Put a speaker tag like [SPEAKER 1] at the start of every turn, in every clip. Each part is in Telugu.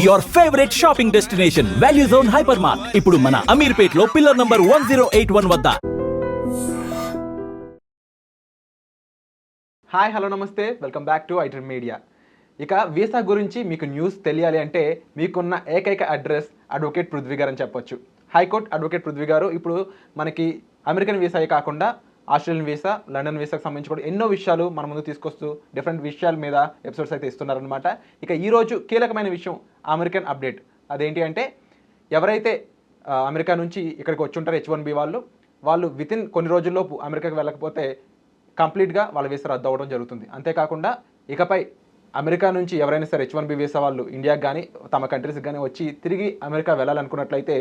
[SPEAKER 1] your favorite shopping destination, Value Zone Hypermart. ఇప్పుడు మన అమీర్పేట్ లో పిల్లర్ నంబర్ 1081 వద్ద.
[SPEAKER 2] హాయ్ హలో నమస్తే, welcome back to iDream media. ఇక వీసా గురించి మీకు న్యూస్ తెలియాలి అంటే మీకున్న ఏకైక అడ్రస్ అడ్వకేట్ పృథ్వీ గారు అని చెప్పొచ్చు. హైకోర్టు అడ్వకేట్ పృథ్వీ గారు ఇప్పుడు మనకి అమెరికన్ వీసాయే కాకుండా ఆస్ట్రేలియన్ వీసా, లండన్ వీసాకు సంబంధించి కూడా ఎన్నో విషయాలు మన ముందు తీసుకొస్తూ డిఫరెంట్ విషయాల మీద ఎపిసోడ్స్ అయితే ఇస్తున్నారనమాట. ఇక ఈరోజు కీలకమైన విషయం అమెరికన్ అప్డేట్. అదేంటి అంటే ఎవరైతే అమెరికా నుంచి ఇక్కడికి వచ్చి ఉంటారో H1B వాళ్ళు వితిన్ కొన్ని రోజుల్లోపు అమెరికాకి వెళ్ళకపోతే కంప్లీట్గా వాళ్ళ వీసా రద్దు అవ్వడం జరుగుతుంది. అంతేకాకుండా ఇకపై అమెరికా నుంచి ఎవరైనా సరే H1B వీసా వాళ్ళు ఇండియాకి కానీ తమ కంట్రీస్కి కానీ వచ్చి తిరిగి అమెరికా వెళ్ళాలనుకున్నట్లయితే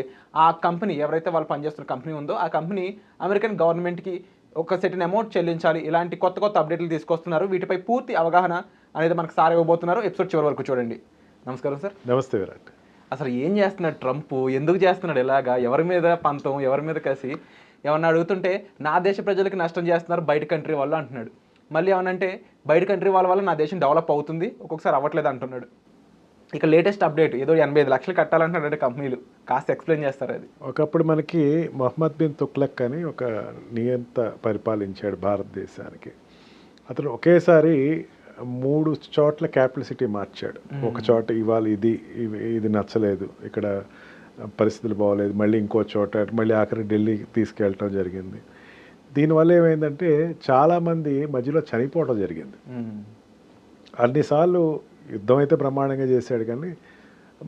[SPEAKER 2] ఆ కంపెనీ ఎవరైతే వాళ్ళు పనిచేస్తున్న కంపెనీ ఉందో ఆ కంపెనీ అమెరికన్ గవర్నమెంట్కి ఒక సెటిన్ అమౌంట్ చెల్లించాలి. ఇలాంటి కొత్త కొత్త అప్డేట్లు తీసుకొస్తున్నారు. వీటిపై పూర్తి అవగాహన అనేది మనకు సార్ ఇవ్వబోతున్నారు. ఎపిసోడ్ చివరి వరకు చూడండి. నమస్కారం సార్.
[SPEAKER 3] నమస్తే విరాట్.
[SPEAKER 2] అసలు ఏం చేస్తున్నాడు ట్రంప్, ఎందుకు చేస్తున్నాడు ఇలాగా, ఎవరి మీద పంతం, ఎవరి మీద కసి? ఏమన్నా అడుగుతుంటే నా దేశ ప్రజలకి నష్టం చేస్తున్నారు బయట కంట్రీ వాళ్ళు అంటున్నాడు. మళ్ళీ ఏమనంటే బయట కంట్రీ వాళ్ళ వల్ల నా దేశం డెవలప్ అవుతుంది, ఒక్కొక్కసారి అవ్వట్లేదు అంటున్నాడు. ఇక లేటెస్ట్ అప్డేట్ ఏదో 85 లక్షలు కట్టాలంటున్నాడు కంపెనీలు. కాస్త ఎక్స్ప్లెయిన్ చేస్తారు అది.
[SPEAKER 3] ఒకప్పుడు మనకి మొహమ్మద్ బిన్ తుగ్లక్ అని ఒక నియంత పరిపాలించాడు భారతదేశానికి. అతను ఒకేసారి 3 చోట్ల క్యాపిటల్ సిటీ మార్చాడు. ఒక చోట ఇవాళ ఇది నచ్చలేదు, ఇక్కడ పరిస్థితులు బాగోలేదు, మళ్ళీ ఇంకో చోట, మళ్ళీ ఆఖరి ఢిల్లీకి తీసుకెళ్ళటం జరిగింది. దీనివల్ల ఏమైందంటే చాలామంది మధ్యలో చనిపోవడం జరిగింది. అన్నిసార్లు యుద్ధం అయితే బ్రహ్మాండంగా చేశాడు, కానీ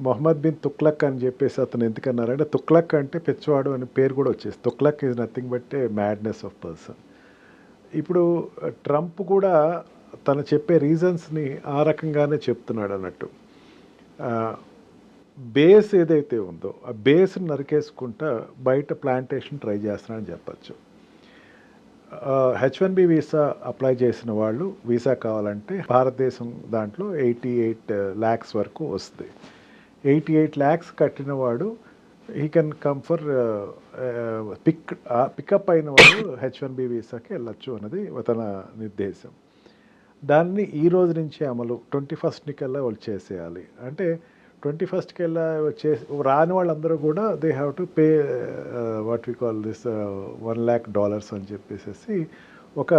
[SPEAKER 3] మొహమ్మద్ బిన్ తుగ్లక్ అని చెప్పేసి అతను ఎందుకన్నారంటే తుగ్లక్ అంటే పిచ్చివాడు అని పేరు కూడా వచ్చేసి. Tughlaq is nothing but A madness of person. ఇప్పుడు ట్రంప్ కూడా తను చెప్పే రీజన్స్ని ఆ రకంగానే చెప్తున్నాడు అన్నట్టు. బేస్ ఏదైతే ఉందో ఆ బేస్ని నరికేసుకుంటా బయట ప్లాంటేషన్ ట్రై చేస్తున్నాడని చెప్పచ్చు. H1B వీసా అప్లై చేసిన వాళ్ళు వీసా కావాలంటే భారతదేశం దాంట్లో 88 lakhs వరకు వస్తుంది. 88 lakhs కట్టిన వాడు he can come for pickup అయిన వాడు H1B వీసాకి వెళ్ళొచ్చు అన్నది తన నిర్దేశం. దాన్ని ఈ రోజు నుంచి అమలు 21st కల్లా వాళ్ళు చేసేయాలి. అంటే 21st కల్లా రాని వాళ్ళందరూ కూడా they have to pay what we call this $1 lakh అని చెప్పేసి ఒక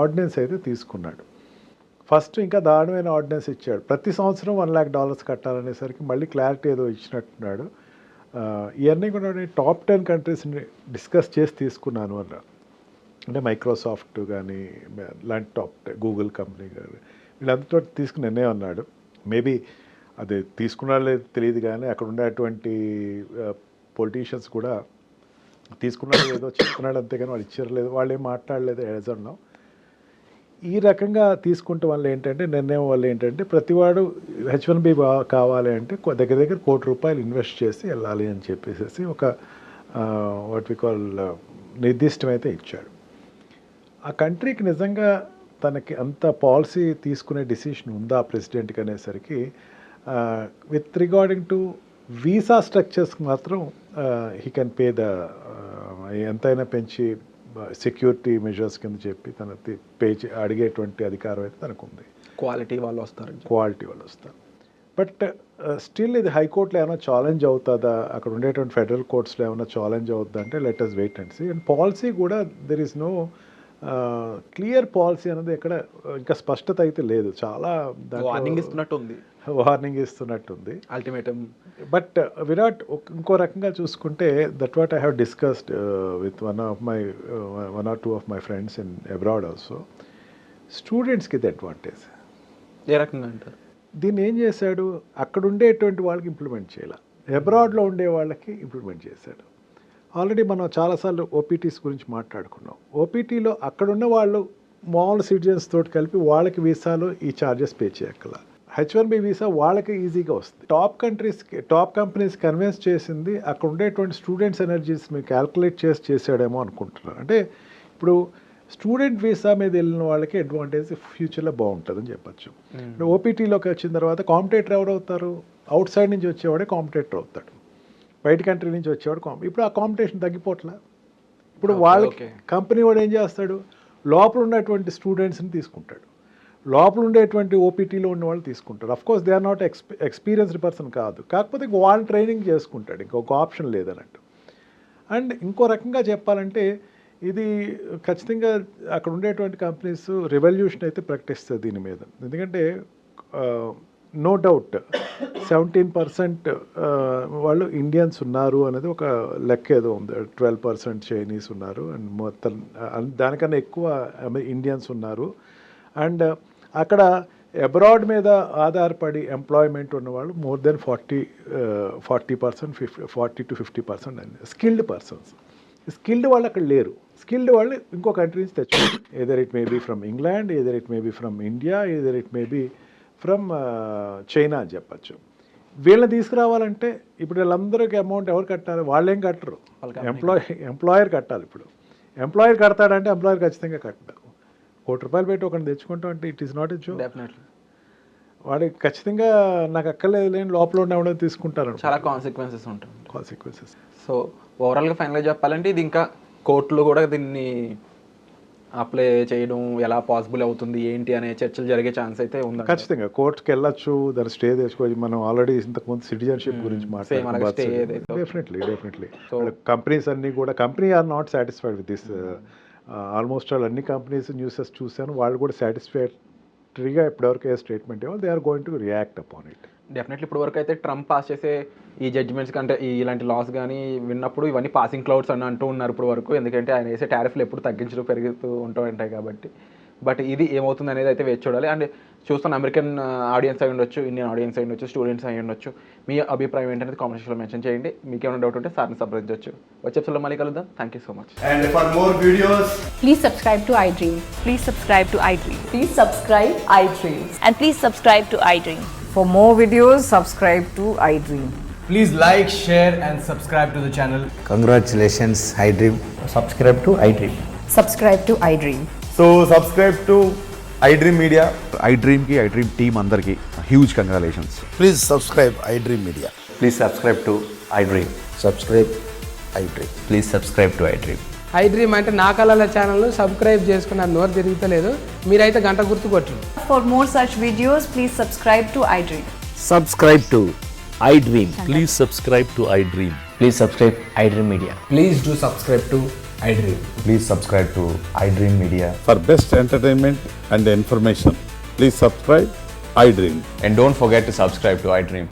[SPEAKER 3] ఆర్డినెన్స్ అయితే తీసుకున్నాడు. ఫస్ట్ ఇంకా దారుణమైన ఆర్డినెన్స్ ఇచ్చాడు. ప్రతి సంవత్సరం $1 lakh కట్టాలనేసరికి మళ్ళీ క్లారిటీ ఏదో ఇచ్చినట్టున్నాడు. ఇవన్నీ కూడా నేను టాప్ 10 కంట్రీస్ని డిస్కస్ చేసి తీసుకున్నాను అన్న. అంటే మైక్రోసాఫ్ట్ కానీ లాంటి గూగుల్ కంపెనీ కానీ వీళ్ళందరితో తీసుకుని నిర్ణయం అన్నాడు. మేబీ అది తీసుకున్నాడో లేదు తెలియదు, కానీ అక్కడ ఉండేటువంటి పొలిటీషియన్స్ కూడా తీసుకున్నాడో ఏదో చెప్తున్నాడు, అంతేగాని వాళ్ళు ఇచ్చారు లేదు, వాళ్ళు ఏం మాట్లాడలేదు ఎజన్నాం. ఈ రకంగా తీసుకుంటే వల్ల ఏంటంటే నిర్ణయం వల్ల ఏంటంటే ప్రతివాడు H1B కావాలి అంటే దగ్గర దగ్గర ₹1 కోటి ఇన్వెస్ట్ చేసి వెళ్ళాలి అని చెప్పేసి ఒక వాట్ వి కాల్ నిర్దిష్టమైతే ఇచ్చాడు. ఆ కంట్రీకి నిజంగా తనకి అంత పాలసీ తీసుకునే డిసిషన్ ఉందా ప్రెసిడెంట్కి అనేసరికి విత్ రిగార్డింగ్ టు వీసా స్ట్రక్చర్స్కి మాత్రం హీ కెన్ పే ఎంతైనా పెంచి సెక్యూరిటీ మెజర్స్ కింద చెప్పి తన అడిగేటువంటి అధికారం అయితే తనకు ఉంది.
[SPEAKER 2] క్వాలిటీ వాళ్ళు వస్తారు.
[SPEAKER 3] బట్ స్టిల్ ఇది హైకోర్టులో ఏమైనా ఛాలెంజ్ అవుతుందా, అక్కడ ఉండేటువంటి ఫెడరల్ కోర్ట్స్లో ఏమైనా ఛాలెంజ్ అవుతుందా అంటే let us wait and see. And policy కూడా there is no clear policy అనేది ఎక్కడ ఇంకా స్పష్టత అయితే లేదు. చాలా
[SPEAKER 2] వార్నింగ్
[SPEAKER 3] ఇస్తున్నట్టుంది,
[SPEAKER 2] అల్టిమేటం.
[SPEAKER 3] బట్ విరాట్ ఇంకో రకంగా చూసుకుంటే that what I have discussed with one or two of my friends in abroad also. స్టూడెంట్స్కి ఇది అడ్వాంటేజ్.
[SPEAKER 2] ఏ రకంగా అంటారు?
[SPEAKER 3] దీన్ని ఏం చేశాడు, అక్కడ ఉండేటువంటి వాళ్ళకి ఇంప్లిమెంట్ చేయాలి, అబ్రాడ్లో ఉండే వాళ్ళకి ఇంప్లిమెంట్ చేశాడు. ఆల్రెడీ మనం చాలాసార్లు ఓపీటీస్ గురించి మాట్లాడుకున్నాం. ఓపీటీలో అక్కడున్న వాళ్ళు మామూలు సిటిజన్స్ తోటి కలిపి వాళ్ళకి వీసాలు ఈ ఛార్జెస్ పే చేయక్కల. H1B వీసా వాళ్ళకి ఈజీగా వస్తుంది. టాప్ కంపెనీస్ కన్విన్స్ చేసింది అక్కడ ఉండేటువంటి స్టూడెంట్స్ ఎనర్జీస్ మీరు క్యాల్కులేట్ చేసాడేమో అనుకుంటున్నారు. అంటే ఇప్పుడు స్టూడెంట్ వీసా మీద వెళ్ళిన వాళ్ళకి అడ్వాంటేజ్ ఫ్యూచర్లో బాగుంటుందని చెప్పచ్చు. ఓపీటీలోకి వచ్చిన తర్వాత కాంపిటేటర్ ఎవరు అవుతారు? అవుట్ సైడ్ నుంచి వచ్చేవాడే కాంపిటేటర్ అవుతాడు, బయట కంట్రీ నుంచి వచ్చేవాడు. ఇప్పుడు ఆ కాంపిటీషన్ తగ్గిపోట్లా. ఇప్పుడు వాళ్ళకి కంపెనీ వాడు ఏం చేస్తాడు, లోపల ఉన్నటువంటి స్టూడెంట్స్ని తీసుకుంటాడు. లోపల ఉండేటువంటి ఓపీటీలో ఉన్న వాళ్ళు తీసుకుంటారు. Of course they are not experienced person కాదు, కాకపోతే వాళ్ళు ట్రైనింగ్ చేసుకుంటాడు, ఇంకొక ఆప్షన్ లేదన్నట్టు. అండ్ ఇంకో రకంగా చెప్పాలంటే ఇది ఖచ్చితంగా అక్కడ ఉండేటువంటి కంపెనీస్ రెవల్యూషన్ అయితే ప్రకటిస్తుంది దీని మీద. ఎందుకంటే నో డౌట్ 17% వాళ్ళు ఇండియన్స్ ఉన్నారు అనేది ఒక లెక్క ఏదో ఉంది, 12% చైనీస్ ఉన్నారు, అండ్ మొత్తం దానికన్నా ఎక్కువ ఇండియన్స్ ఉన్నారు. అండ్ అక్కడ అబ్రాడ్ మీద ఆధారపడి ఎంప్లాయ్మెంట్ ఉన్నవాళ్ళు మోర్ దెన్ 40%, 40 to 50% అండి స్కిల్డ్ పర్సన్స్. స్కిల్డ్ వాళ్ళు అక్కడ లేరు. స్కిల్డ్ వాళ్ళు ఇంకో కంట్రీ నుంచి తెచ్చుకోవాలి. Either it may be from England, either it may be from India, either it may be from China అని చెప్పచ్చు. వీళ్ళని తీసుకురావాలంటే ఇప్పుడు వీళ్ళందరికీ అమౌంట్ ఎవరు కట్టాలి? వాళ్ళేం కట్టరు, ఎంప్లాయర్ కట్టాలి. ఇప్పుడు ఎంప్లాయర్ కడతాడంటే ఎంప్లాయర్ ఖచ్చితంగా కట్టడు. ₹1 పెట్టి ఒకరిని తెచ్చుకుంటాం అంటే it is not a joke.
[SPEAKER 2] Definitely
[SPEAKER 3] వాడికి ఖచ్చితంగా నాకు అక్కర్లేదు లేని లోపల ఉండడం తీసుకుంటారు.
[SPEAKER 2] చాలా కాన్సిక్వెన్సెస్ ఉంటాయి.
[SPEAKER 3] కాన్సిక్వెన్సెస్.
[SPEAKER 2] సో ఓవరాల్గా ఫైనల్గా చెప్పాలంటే ఇది ఇంకా కోర్టులో కూడా దీన్ని అప్లై చేయడం ఎలా పాసిబుల్ అవుతుంది ఏంటి అనే చర్చలు జరిగే ఛాన్స్ అయితే ఉంది.
[SPEAKER 3] ఖచ్చితంగా కోర్టుకి వెళ్ళొచ్చు, దాని స్టే తెచ్చుకోవచ్చు. మనం ఆల్రెడీ ఇంతకుముందు సిటిజన్షిప్ గురించి మాట్లాడుతున్నాం. డెఫినెట్లీ కంపెనీస్ అన్నీ కూడా company are not satisfied with this. Almost all అన్ని కంపెనీస్ న్యూసెస్ చూశాను, వాళ్ళు కూడా సాటిస్ఫాక్టరీగా ఇప్పటివరకు ఏ స్టేట్మెంట్ ఇవ్వాలి, they are going to react upon it.
[SPEAKER 2] Definitely ఇప్పుడు వరకు అయితే ట్రంప్ పాస్ చేసే ఈ జడ్జిమెంట్స్ కంటే ఇలాంటి లాస్ కానీ విన్నప్పుడు ఇవన్నీ పాసింగ్ క్లౌడ్స్ అని అంటూ ఉన్నారు ఇప్పుడు వరకు, ఎందుకంటే ఆయన వేసే టారిఫ్లు ఎప్పుడు తగ్గించడం పెరుగుతూ ఉంటూ ఉంటాయి కాబట్టి. బట్ ఇది ఏమవుతుంది అనేది అయితే వేచి చూడాలి. అండ్ చూస్తున్న అమెరికన్ ఆడియన్స్ అయి ఉండొచ్చు, ఇండియన్ ఆడియన్స్ అయి ఉండొచ్చు, స్టూడెంట్స్ అయి ఉండొచ్చు, మీ అభిప్రాయం ఏంటనేది కామెంట్ సెక్షన్లో మెన్షన్ చేయండి. మీకు ఏమైనా డౌట్ ఉంటే సార్ని సంప్రదించవచ్చు. వచ్చే ఎపిసోడ్లో మళ్ళీ కలుద్దాం. Thank you so much.
[SPEAKER 4] And for more videos,
[SPEAKER 5] Please subscribe to iDream.
[SPEAKER 6] Please subscribe to iDream.
[SPEAKER 5] Please subscribe iDream.
[SPEAKER 6] And please subscribe to iDream.
[SPEAKER 5] For more videos, subscribe to iDream.
[SPEAKER 4] please like, share and subscribe to the channel.
[SPEAKER 7] Congratulations, iDream.
[SPEAKER 4] Subscribe to iDream.
[SPEAKER 5] Subscribe to iDream.
[SPEAKER 4] So subscribe to iDream Media.
[SPEAKER 8] iDream की iDream team अंदर की huge congratulations.
[SPEAKER 7] Please subscribe iDream Media.
[SPEAKER 9] Please subscribe to iDream.
[SPEAKER 7] Subscribe iDream.
[SPEAKER 9] Please subscribe to iDream.
[SPEAKER 10] iDream అంటే నా కళల ఛానల్ సబ్స్క్రైబ్ చేసుకున్న నోరు తిరుగుతలేదు, మీరైతే గంట గుర్తు కొట్టండి.
[SPEAKER 5] For more such videos, please subscribe to iDream.
[SPEAKER 1] Subscribe to iDream. Please subscribe to iDream.
[SPEAKER 9] Please subscribe iDream Media.
[SPEAKER 4] Please do subscribe to iDream.
[SPEAKER 8] Please subscribe to iDream Media.
[SPEAKER 11] For best entertainment and information, please subscribe iDream.
[SPEAKER 9] And don't forget to subscribe to iDream.